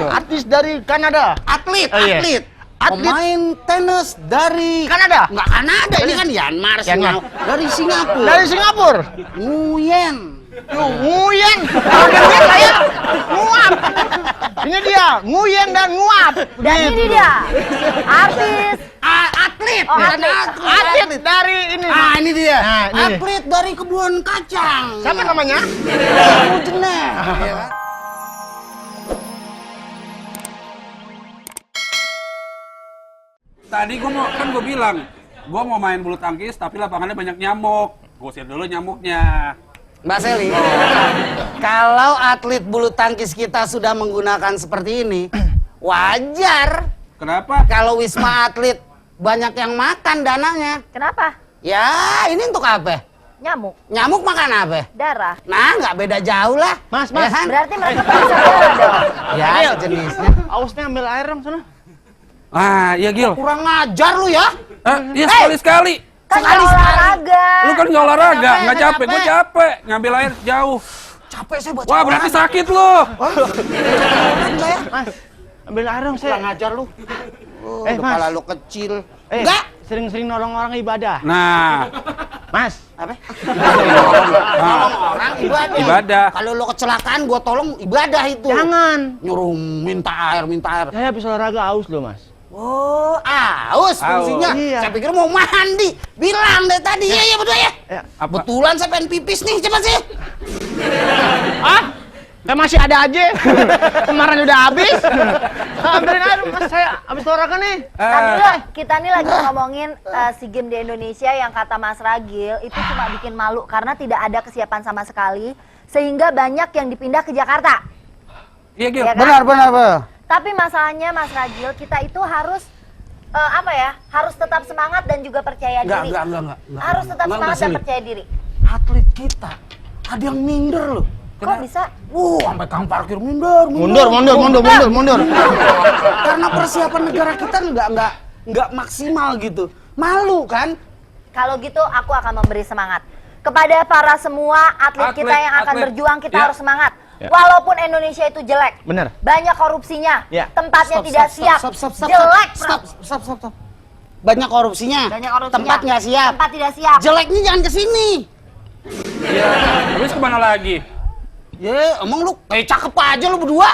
Artis dari Kanada. Atlet. Atlet. Pemain tenis dari Kanada. Enggak Kanada, ini kan Myanmar, dari Singapura. Dari Singapura. Nguyen. Nguyen. Kalau dia kayak nguap. Ini dia, Nguyen dan nguap. Dan ini dia, artis. Atlet. Oh, atlet. Atlet dari ini. Ini dia. Nah, ini. Atlet dari kebun kacang. Siapa namanya? Jeneh. Ya kan? Tadi gue bilang, gue mau main bulu tangkis tapi lapangannya banyak nyamuk. Gue usir dulu nyamuknya. Mbak Seli, kalau atlet bulu tangkis kita sudah menggunakan seperti ini, wajar Kenapa? kalau Wisma Atlet banyak yang makan dananya. Kenapa? Ya, ini untuk apa? Nyamuk, Nyamuk makan apa? darah. Nah, nggak beda jauh lah. Mas. Ya kan? Berarti mereka bisa darah dong. Ya, Adil. sejenisnya. Ausnya ambil air dong sana. Iya Gil. Kurang ngajar lu ya. Iya sekali-sekali. Kan Sekali-sekali. olahraga. Lu kan nggak olahraga, nggak Capek, capek. Gue capek ngambil air jauh. Capek saya baca Wah berarti koran. sakit lu. Koran nggak ya? Mas, ambil air dong Kurang saya. ngajar lu. Mas. Kepala lu kecil. Enggak. Sering-sering nolong orang ibadah. Nah, Mas. Apa? nah, Orang ibadah. Ibadah. Kalau lo kecelakaan gua tolong ibadah itu. Jangan. Nyuruh minta air. Saya habis olahraga aus loh, Mas. Oh, aus fungsinya. Iya. Saya pikir mau mandi. Bilang deh tadi. Iya, betul ya. Ya. apa? Betulan saya pengen pipis nih, cepat sih. Kayak masih ada aja. Kemarin udah habis. Ambilin air, Mas. Saya habis olahraga nih. Tadi dulu kita nih lagi ngomongin SEA Games di Indonesia yang kata Mas Ragil itu cuma bikin malu karena tidak ada kesiapan sama sekali sehingga banyak yang dipindah ke Jakarta. Iya Gil. Ya kan? Benar. Tapi masalahnya Mas Ragil, kita itu harus harus tetap semangat dan juga percaya diri. Enggak. Harus tetap Enggak, semangat dan Mas Eli. percaya diri. Atlet kita ada yang minder loh. Kok bisa? Sampai kang parkir mundur. Mundur. Karena persiapan negara kita nggak maksimal gitu. Malu kan? Kalau gitu aku akan memberi semangat kepada para semua atlet kita yang akan berjuang. Kita Ya. harus semangat. Ya. Walaupun Indonesia itu jelek, Bener. banyak korupsinya, Ya. tempatnya tidak siap, jelek, Prof. Stop. Banyak korupsinya. Banyak korupsinya. Tempat nggak siap. Tempat tidak siap. Jeleknya jangan kesini. Iya. Terus kemana lagi? Ya, emang lu kayak cakep aja lu berdua.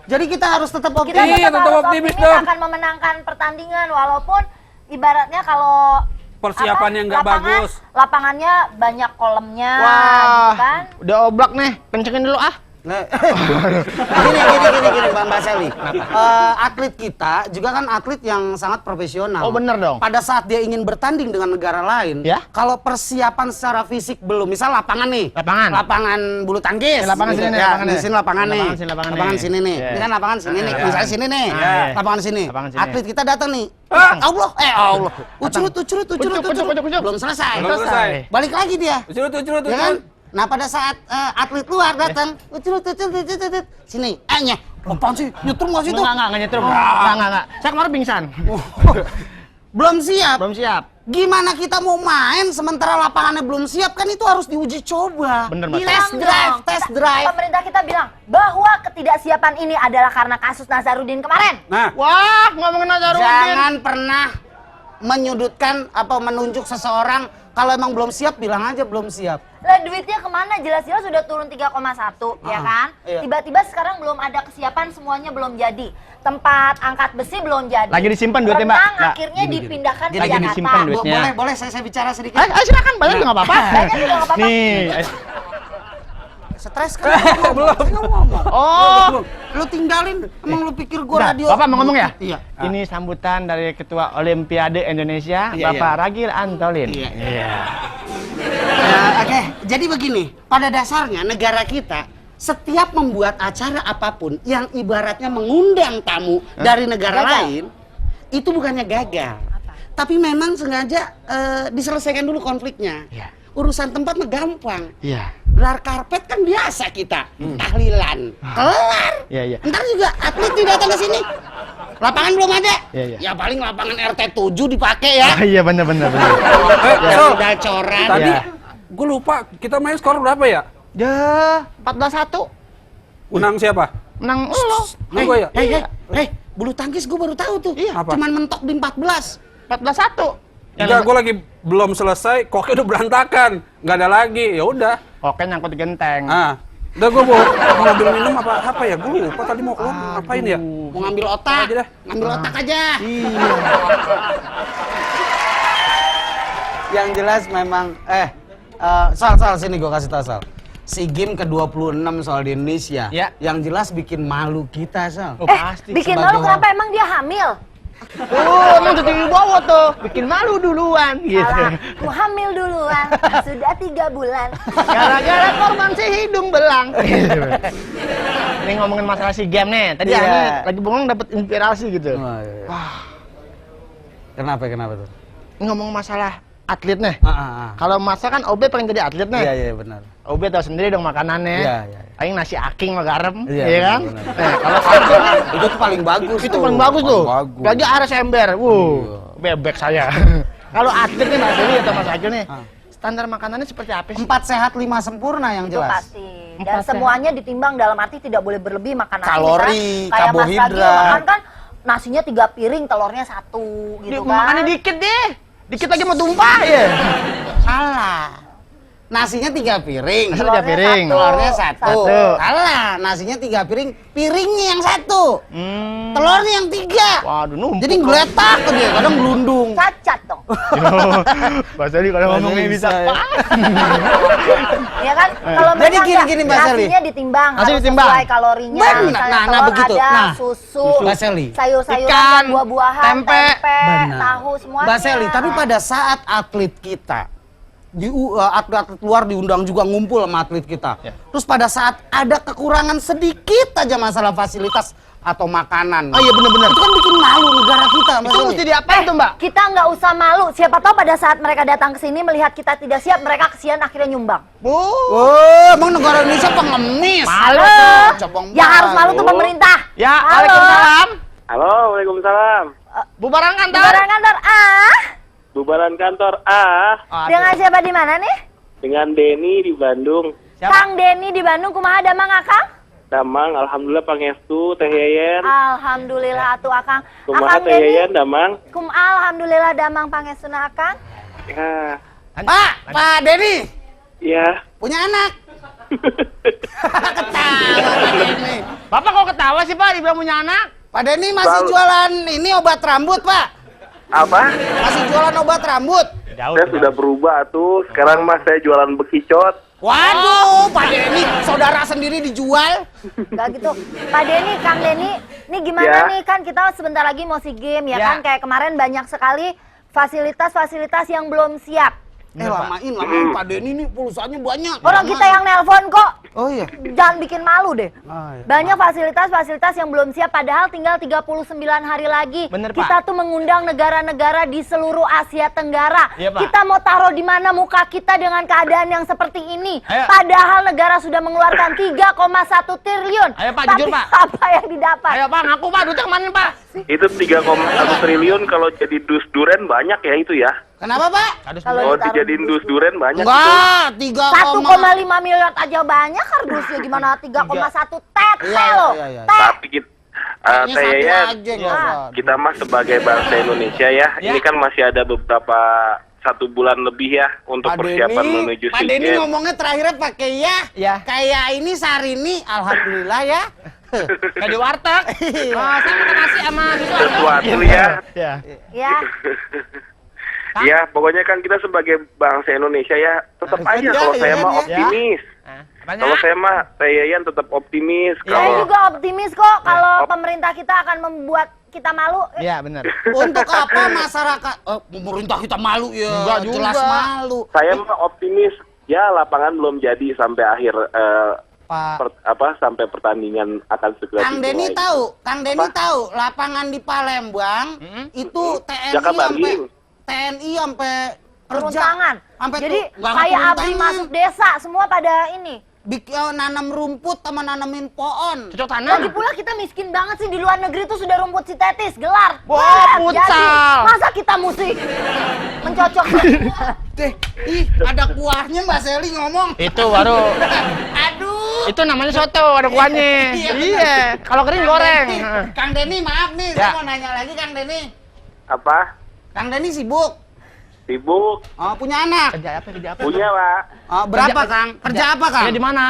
Jadi kita harus tetap Kita optimis. Iya, tetap tetap harus optimis optimis dong. akan memenangkan pertandingan walaupun ibaratnya kalau Persiapannya nggak bagus. Lapangannya banyak kolamnya, Wah, gitu kan? udah oblak nih. Kencengin dulu ah. Gini, Mbak Seli. Atlet kita juga kan atlet yang sangat profesional. Oh, bener dong. Pada saat dia ingin bertanding dengan negara lain, Ya. kalau persiapan secara fisik belum, misal lapangan nih, Lapangan. bulu tangkis, Lapangan gitu. sini nih, Ya, lapangan di nih. sini lapangan nih, Lapangan sini nih, Iya. ini kan lapangan sini nih, Iya. misalnya sini nih, Iya. lapangan sini. Lapangan sini. Atlet kita datang nih, Bang. Allah, ucurut, Ucuk. belum selesai. Belum selesai. Balik lagi dia. Curut. Ya kan? Nah pada saat atlet luar datang, ucurut, sini, apaan sih? Nyetrum nggak sih itu? Enggak nyetrum. Enggak. Saya kemarin pingsan. Belum siap. Belum siap. Gimana kita mau main sementara lapangannya belum siap, kan itu harus diuji coba. Bener, Mas. Test drive. Pemerintah kita bilang bahwa ketidaksiapan ini adalah karena kasus Nazarudin kemarin. Nah, Wah, ngomongin Nazarudin. Jangan pernah menyudutkan atau menunjuk seseorang. Kalau emang belum siap, bilang aja belum siap. Lah duitnya kemana? Jelas-jelas sudah turun 3,1 ya kan? Iya. Tiba-tiba sekarang belum ada kesiapan, semuanya belum jadi. Tempat angkat besi belum jadi. Lagi disimpan duitnya, Mbak. Renang Nggak, akhirnya dipindahkan ke Lagi Jakarta. disimpan duitnya. Boleh saya bicara sedikit. Ayo silakan, banyak juga nggak apa-apa. Banyak juga nggak apa-apa. Nih. Stres kan? Belum. Oh, Lu tinggalin, emang lu pikir gua Udah, radio? Bapak mau ngomong ya? Iya. Ini sambutan dari Ketua Olimpiade Indonesia, Iya, Bapak Ragil Antolin. Iya. Oke, jadi begini, pada dasarnya negara kita setiap membuat acara apapun yang ibaratnya mengundang tamu dari negara Gagal. lain, itu bukannya gagal. Tapi memang sengaja diselesaikan dulu konfliknya. Iya. Urusan tempat mah gampang. Iya. Gelar karpet kan biasa kita, tahlilan, kelar. Iya. Ntar juga atlet nih datang ke sini. Lapangan belum ada. Iya. Ya paling lapangan RT 7 dipakai ya. Ah, iya benar. Yang udah coran. tadi Ya. gue lupa kita main skor berapa ya? Ya, 14-1. Menang siapa? Menang lo. Menang gua ya? Hei, bulu tangkis gue baru tahu tuh. Iya, apa? Cuman mentok di 14. 14-1. Enggak, gue lagi belum selesai, koknya udah berantakan. Nggak ada lagi, ya udah. Oke, nyangkut di genteng. Udah gue mau ngambil minum apa ya? Gue lupa tadi mau keluar ngapain ya? Mau ngambil otak. Aja dah. Ngambil otak aja. Iya. Yang jelas memang Sal sini gue kasih tau Sal. Si game ke-26 soal di Indonesia. Ya. Yang jelas bikin malu kita, Sal. Oh, pasti. Bikin Sebagai malu kenapa emang dia hamil? Emang tuh bawa tuh. Bikin malu duluan gitu. Salah, ku hamil duluan, sudah 3 bulan. Gara-gara korban si hidung belang. Ini ngomongin masalah si game nih. Tadi Iya. Ani lagi bengong dapat inspirasi gitu. Oh, iya. Kenapa tuh? Ngomong masalah atlet nih. Ah. Kalau masa kan OB pengen jadi atlet nih. Iya benar. OB tahu sendiri dong makanannya. Iya. Aing nasi aking sama garam, Iya, iya kan? benar. Kalau atlet kan Itu tuh paling bagus. itu paling bagus tuh. Bagus. Lagi ares ember. Bebek saya. Kalau atlet nih Mas Dewi atau Mas Agil nih, standar makanannya seperti apa sih? 4 sehat 5 sempurna yang Itu jelas. pasti. Empat Dan semuanya ditimbang dalam arti tidak boleh berlebih makanan. Kalori, Misalnya kayak Mas Ragil karbohidrat. makan kan nasinya 3 piring, telurnya 1 gitu kan. Makannya dikit deh. Dikit lagi mau tumpah ya. Salah. Nasinya 3 piring. Nasi 3 piring. Telurnya 1. Satu. Salah. Nasinya 3 piring. Piringnya yang 1. Telurnya yang 3. Waduh, numpuk. Jadi ngeletak tuh dia, kadang gelundung. Cacat dong. Mas Ali kalau ngomongnya Bahasa bisa bisa, ya. pas. Ya kan? Kalau Jadi mereka gini, Mbak Sally. nasinya ditimbang, Nasi harus ditimbang. sesuai kalorinya. Benar. Misalnya Nah, telur begitu. ada, Nah, susu, Mbak Sally. sayur-sayuran Ikan, dan buah-buahan, tempe. Benar. tahu semuanya. Mbak Sally, tapi pada saat atlet kita atlet luar diundang juga ngumpul sama atlet kita. Ya. Terus pada saat ada kekurangan sedikit aja masalah fasilitas atau makanan. Oh iya benar-benar. Itu kan bikin malu negara kita, Mbak Itu Sally. mesti diapain tuh, Mbak? Kita nggak usah malu. Siapa tahu pada saat mereka datang ke sini melihat kita tidak siap, mereka kesian akhirnya nyumbang. Oh, emang negara Indonesia pengemis. Malu. Cabang Yang harus malu tuh Halo. pemerintah. Ya, Halo. Waalaikumsalam. Halo, Waalaikumsalam. Bubaran kantor. Bubaran kantor Bubaran kantor Dengan siapa di mana nih? dengan Denny di Bandung. Siapa? Kang Denny di Bandung, kumaha damang Akang? Damang, alhamdulillah pangestu Teh Yeyen. Alhamdulillah atuh Akang. Kumaha Akang Teh Denny, Yeyen Damang? alhamdulillah damang pangestuna Akang. Ya, Pak Denny ya. punya anak. Ketawa Pak Denny. Bapak kok ketawa sih, Pak? Dibilang punya anak? Pak Denny masih Selalu. jualan ini obat rambut, Pak. Apa? Masih jualan obat rambut. Saya sudah berubah tuh. Sekarang mas saya jualan bekicot. Waduh, Pak Denny, saudara sendiri dijual. Gak gitu. Pak Denny, Kang Denny, ini gimana Ya. nih kan kita sebentar lagi mau SEA Games ya Ya. kan, kayak kemarin banyak sekali fasilitas-fasilitas yang belum siap. Lamain Pak Denny nih pulsanya banyak. Orang kita yang nelpon kok. Oh iya. Jangan bikin malu deh. iya. Banyak fasilitas-fasilitas yang belum siap padahal tinggal 39 hari lagi. Bener, Pak. Kita tuh mengundang negara-negara di seluruh Asia Tenggara. Iya, Pak. Kita mau taruh di mana muka kita dengan keadaan yang seperti ini. Ayo. Padahal negara sudah mengeluarkan 3,1 triliun. Ayo, Pak, Tapi jujur, Pak. apa yang didapat? Ayo, Pak, ngaku, Pak. Duitnya kemana, Pak? Itu 3,1 triliun kalau jadi dus duren banyak ya itu ya. Kenapa, Pak? Kalau Kalau ditaruh dijadiin di dus duren banyak itu. Enggak, 3,5 1,5 miliar aja banyak kardusnya gimana 3,1 tete Iya, loh. iya, iya. Teh. Tapi kita, Teh Yeyen, aja Ya. kita mah sebagai bangsa Indonesia ya, Ya. ini kan masih ada beberapa 1 bulan lebih ya untuk persiapan menuju Pak SEA Denny Games. ngomongnya terakhirnya pakai ya. Ya. Kayak ini Sarini, alhamdulillah ya. Kayak di warteg. Saya makan nasi sama susu. Sesuatu ya. Ya. Ya. Ya, pokoknya kan kita sebagai bangsa Indonesia ya, tetap aja Ya, kalau ya, saya ya, mah ya. optimis. Apanya? Kalau saya mah Teh Yeyen tetap optimis. Saya Kalau juga optimis kok kalau Op- pemerintah kita akan membuat kita malu. Iya, benar. Untuk apa masyarakat pemerintah kita malu ya? Enggak juga. Jelas malu. saya mah optimis, ya lapangan belum jadi sampai akhir Pak sampai pertandingan akan segera Kang Denny dimulai. tahu, Kang Denny Apa? tahu lapangan di Palembang itu TNI Jaka sampai Baring. TNI sampai Turun kerja. tangan. Sampai Jadi nggak kayak turun abri tangan. masuk desa semua pada ini. Nanam rumput sama nanamin pohon. Cocok tanam. Lagi pula kita miskin banget sih di luar negeri tuh sudah rumput sintetis, gelar. Wah, Jadi, futsal. masa kita musik mencocok. Deh, ih ada kuahnya Mbak Sally ngomong. Itu baru. Aduh, Itu namanya soto, ada kuahnya. Iya. Kalau kering goreng. Kang Denny, maaf nih, Ya. saya mau nanya lagi Kang Denny. Apa? Kang Denny sibuk? Sibuk? Oh, punya anak? Kerja apa? Punya, Pak. Oh, berapa Kang? Kerja apa Kang? Kerja di mana?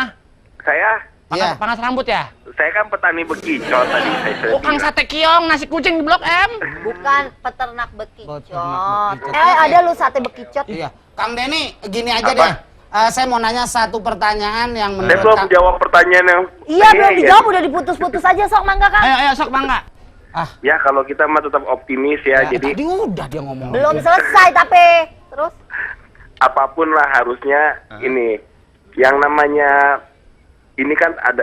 Saya Iya. Panas rambut ya? saya kan petani bekicot tadi saya Oh, Kang bilang. sate kiong, nasi kucing di Blok M. Bukan peternak bekicot. Peternak bekicot. Ada lu sate bekicot. Iya. Kang Denny, gini aja Apa? deh. Saya mau nanya satu pertanyaan yang Saya menurut belum Kang... jawab pertanyaan yang Iya, belum dijawab udah diputus-putus aja, sok mangga Kang. Ayo, sok Bangga. Ya kalau kita mah tetap optimis ya, jadi Tadi udah dia ngomong. Belum selesai tapi. Terus apapun lah harusnya ini yang namanya ini kan ada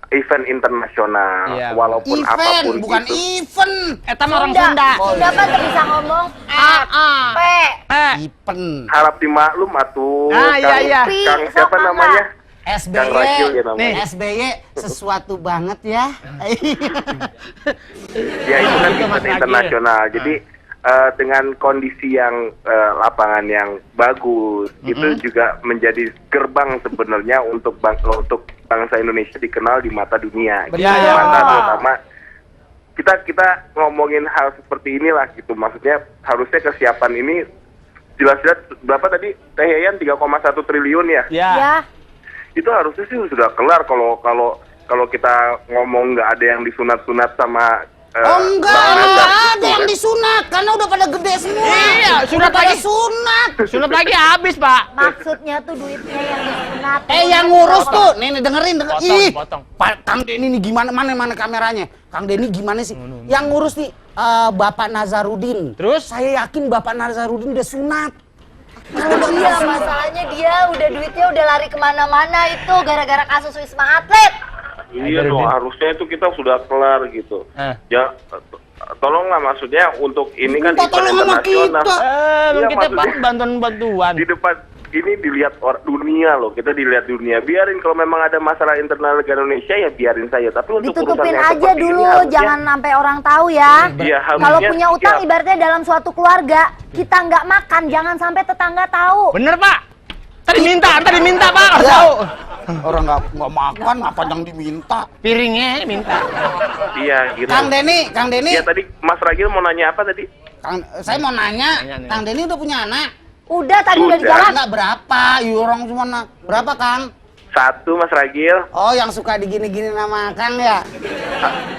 event internasional, Iya. walaupun Event, apapun bukan itu. event. Eta mah orang Sunda. Sunda. Sunda kan tuh bisa ngomong P. Event. Harap dimaklum atuh. Ah, iya, iya. Kang Sok, siapa Mangga. namanya? SBY. Kang Rakil ya namanya. Nih. SBY sesuatu banget ya. Ya itu kan Itu Mas event Ragil. internasional. Jadi dengan kondisi yang lapangan yang bagus, itu juga menjadi gerbang sebenarnya untuk bangsa Indonesia dikenal di mata dunia. Benar. Gitu. Di mata terutama kita ngomongin hal seperti inilah gitu. Maksudnya harusnya kesiapan ini jelas-jelas berapa tadi Teh Yayan 3,1 triliun ya. Ya. Itu harusnya sih sudah kelar kalau kita ngomong nggak ada yang disunat-sunat sama Oh enggak, Bang enggak Azhar ada gitu yang kan. disunat karena udah pada gede semua. Iya, Udah sunat pada lagi. sunat. Sunat lagi habis, Pak. Maksudnya tuh duitnya yang disunat. Yang ngurus tuh, nih dengerin. Potong, Ih, potong. Pak Kang Denny nih gimana mana kameranya? Kang Denny gimana sih? Yang ngurus nih Bapak Nazarudin. Terus? Saya yakin Bapak Nazarudin udah sunat. Iya, masalahnya dia udah duitnya udah lari kemana-mana itu gara-gara kasus Wisma Atlet. Iya dong, harusnya itu kita sudah kelar gitu. Ya, tolonglah maksudnya untuk ini kan Minta event tolong sama internasional. kita. Belum Iya, kita maksudnya bantuan-bantuan. di depan ini dilihat dunia loh, kita dilihat dunia. Biarin kalau memang ada masalah internal negara Indonesia ya biarin saja. Tapi untuk Ditutupin urusan yang aja seperti ini dulu, harusnya- jangan sampai orang tahu ya. Iya, harusnya Kalau punya utang siap. ibaratnya dalam suatu keluarga, kita nggak makan, jangan sampai tetangga tahu. Bener, Pak. Tadi minta, Pak. Ya. Tahu. Orang nggak makan, apa yang diminta? Piringnya minta. Iya gitu. Kang Denny. Iya tadi Mas Ragil mau nanya apa tadi? Saya mau nanya, Nanya. Kang Denny udah punya anak? Udah tadi udah di Udah. jalan. Enggak berapa, orang cuma berapa Kang? 1 Mas Ragil. Oh, yang suka digini-gini nama Kang ya?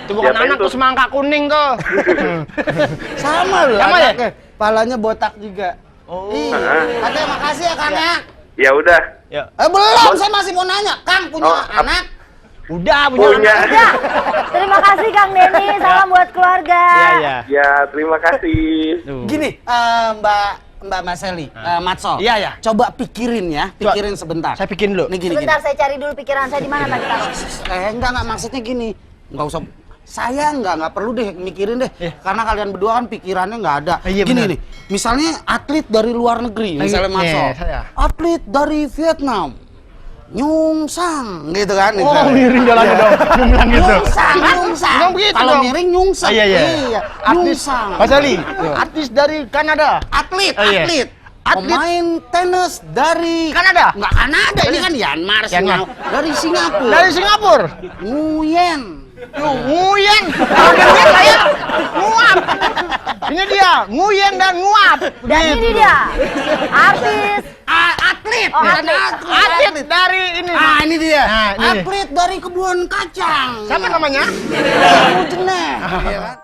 Itu bukan Siapa anak itu? tuh, semangka kuning tuh. Sama loh Sama ya? anaknya. Palanya botak juga. Oh. Iya. Oke, makasih ya Kang ya. Ya udah. Ya. Belum, saya masih mau nanya. Kang punya Oh, anak? Udah Punya. anak. Udah. Terima kasih Kang Denny, salam buat keluarga. Iya. Ya, terima kasih. Tuh. Gini, Mbak Maseli, Matso. Iya, iya. Coba pikirin ya, pikirin sebentar. Saya bikin dulu. Nih gini, Sebentar saya cari dulu pikiran saya di mana tadi taruh. enggak maksudnya gini. Enggak usah saya nggak perlu deh mikirin deh, Iya. karena kalian berdua kan pikirannya nggak ada. Iya, Gini benar. nih, misalnya atlet dari luar negeri, misalnya Iya, Matso, saya. atlet dari Vietnam, nyungsang gitu kan? Oh, misalnya. miring jalannya dong. Bilang gitu. Nyungsang. Bilang begitu Kalau dong. miring nyungsang. Iya. Artis, Nyungsang. Mas Ali, artis dari Kanada. Atlet, Oh, iya. atlet. Atlet. Pemain tenis dari Kanada? Nggak Kanada, ini kan Myanmar, Myanmar. dari Singapura. Dari Singapura. Nguyen. Nguyen. Kalau dia saya nguap. Ini dia, Nguyen dan nguap. Dan ini dia, artis. Atlet. Oh, Ada atlet. Atlet dari ini. Ini dia. Nah, ini. Atlet dari kebun kacang. Siapa namanya? Mujene. Iya kan?